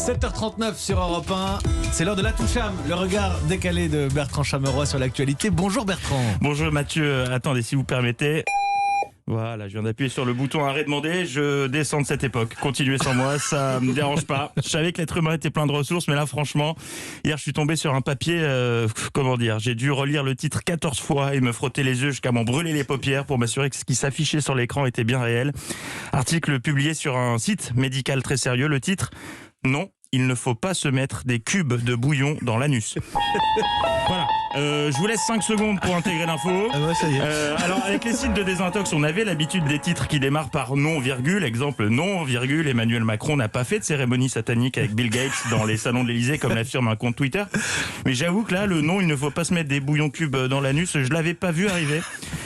7h39 sur Europe 1, c'est l'heure de la touche-âme, le regard décalé de Bertrand Chameroy sur l'actualité. Bonjour Bertrand. Bonjour Mathieu, attendez si vous permettez. Voilà, je viens d'appuyer sur le bouton arrêt demander, je descends de cette époque. Continuez sans moi, ça me dérange pas. Je savais que l'être humain était plein de ressources, mais là franchement, hier je suis tombé sur un papier, j'ai dû relire le titre 14 fois et me frotter les yeux jusqu'à m'en brûler les paupières pour m'assurer que ce qui s'affichait sur l'écran était bien réel. Article publié sur un site médical très sérieux, le titre « Non, il ne faut pas se mettre des cubes de bouillon dans l'anus ». Voilà. Je vous laisse 5 secondes pour intégrer l'info. Ça y est. Alors, avec les sites de désintox, on avait l'habitude des titres qui démarrent par non, virgule. Exemple, non, virgule, Emmanuel Macron n'a pas fait de cérémonie satanique avec Bill Gates dans les salons de l'Élysée, comme l'affirme un compte Twitter. Mais j'avoue que là, le non, il ne faut pas se mettre des bouillons cubes dans l'anus, je l'avais pas vu arriver.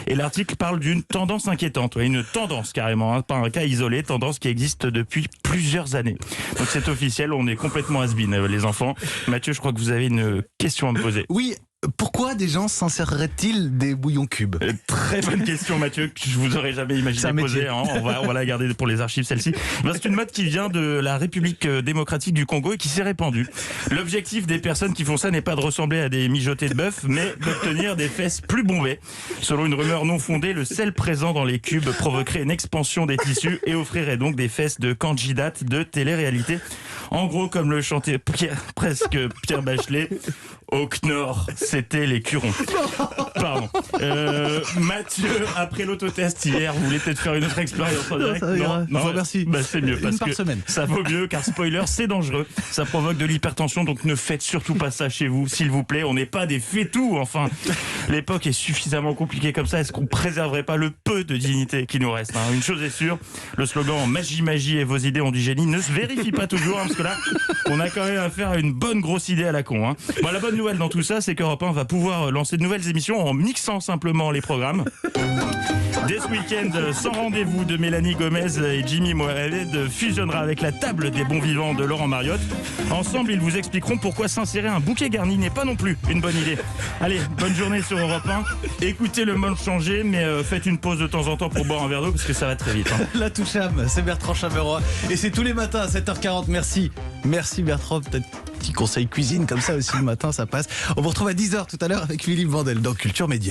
Et l'article parle d'une tendance inquiétante. Ouais, une tendance carrément, hein, pas un cas isolé, tendance qui existe depuis plusieurs années. Donc c'est officiel, on est complètement has-been, les enfants. Mathieu, je crois que vous avez une question à me poser. Oui. Pourquoi des gens s'inséreraient-ils des bouillons cubes ? Très bonne question Mathieu, que je vous aurais jamais imaginé poser. Hein. On va la garder pour les archives celle-ci. C'est une mode qui vient de la République démocratique du Congo et qui s'est répandue. L'objectif des personnes qui font ça n'est pas de ressembler à des mijotés de bœuf, mais d'obtenir des fesses plus bombées. Selon une rumeur non fondée, le sel présent dans les cubes provoquerait une expansion des tissus et offrirait donc des fesses de candidate de télé-réalité. En gros, comme le chantait Pierre Bachelet, au Knorr, c'était les curons. Pardon. Mathieu, après l'autotest hier, vous voulez peut-être faire une autre expérience en direct ? Non, merci. C'est mieux parce par que semaine. Ça vaut mieux car spoiler, c'est dangereux. Ça provoque de l'hypertension, donc ne faites surtout pas ça chez vous, s'il vous plaît. On n'est pas des fétous, enfin. L'époque est suffisamment compliquée comme ça. Est-ce qu'on préserverait pas le peu de dignité qui nous reste, hein ? Une chose est sûre, le slogan magie, magie et vos idées ont du génie ne se vérifie pas toujours, hein, parce que là, on a quand même affaire à une bonne grosse idée à la con. Hein. Bon, la bonne nouvelle dans tout ça, c'est qu'Europe 1 va pouvoir lancer de nouvelles émissions en mixant simplement les programmes. Dès ce week-end, Sans rendez-vous de Mélanie Gomez et Jimmy Mohamed fusionnera avec la table des bons vivants de Laurent Mariotte. Ensemble, ils vous expliqueront pourquoi s'insérer un bouquet garni n'est pas non plus une bonne idée. Allez, bonne journée sur Europe 1. Écoutez le monde changer, mais faites une pause de temps en temps pour boire un verre d'eau parce que ça va très vite. Hein. La touche-âme, c'est Bertrand Chameroy. Et c'est tous les matins à 7h40. Merci. Merci Bertrand. Peut-être petit conseil cuisine comme ça aussi le matin, ça passe. On vous retrouve à 10h tout à l'heure avec Philippe Vandel dans Culture Média.